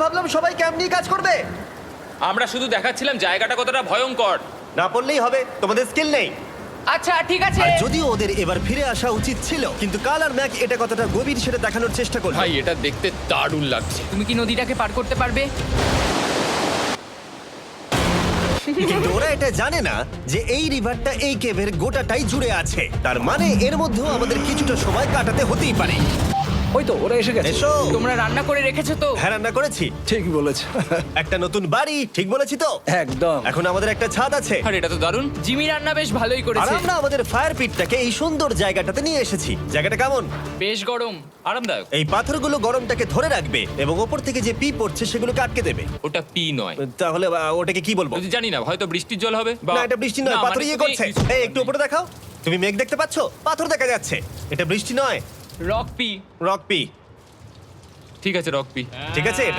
ভাবলাম সবাই ক্যাম্প নিয়ে কাজ করবে। আমরা শুধু দেখাচ্ছিলাম জায়গাটা কতটা ভয়ঙ্কর। না পড়লেই হবে, তোমাদের স্কিল নেই। আচ্ছা ঠিক আছে। আর যদিও ওদের এবার ফিরে আসা উচিত ছিল, কিন্তু কাল আর ম্যাক এটা কতটা গভীর সেটা দেখানোর চেষ্টা করলো। ভাই এটা দেখতে দারুণ লাগছে। তুমি কি নদীটাকে পার করতে পারবে? কিন্তু ওরা এটা জানে না যে এই রিভারটা এই কেভের গোটাটাই জুড়ে আছে। তার মানে এর মধ্যেও আমাদের কিছুটা সময় কাটাতে হতেই পারে। ওই তো ওরা এসে গেছে। এসো। তোমরা রান্না করে রেখেছো তো? হ্যাঁ, রান্না করেছি। ঠিক বলেছ। একটা নতুন বাড়ি, ঠিক বলেছি তো? একদম। এখন আমাদের একটা ছাদ আছে। আর এটা তো দারুণ। জিমি রান্না বেশ ভালোই আর করেছে। আমরা আমাদের ফায়ার পিটটাকে এই সুন্দর জায়গাটাতে নিয়ে এসেছি। জায়গাটা কেমন? বেশ গরম। আরামদায়ক। এই পাথরগুলো গরমটাকে ধরে রাখবে এবং ওপর থেকে যে পি পড়ছে সেগুলোকে আটকে দেবে। ওটা পি নয়। তাহলে ওটাকে কি বলবো? যদি জানি না, হয়তো বৃষ্টির জল হবে বা না, এটা বৃষ্টি নয়, না, পাথর মানে ইয়ে তুমি- করছে। এই একটু উপরে দেখাও। তুমি মেঘ দেখতে পাচ্ছো? পাথর দেখা যাচ্ছে। এটা বৃষ্টি নয়, রক পি। Rock P. ঠিক আছে, রক পি। ঠিক আছে, এটা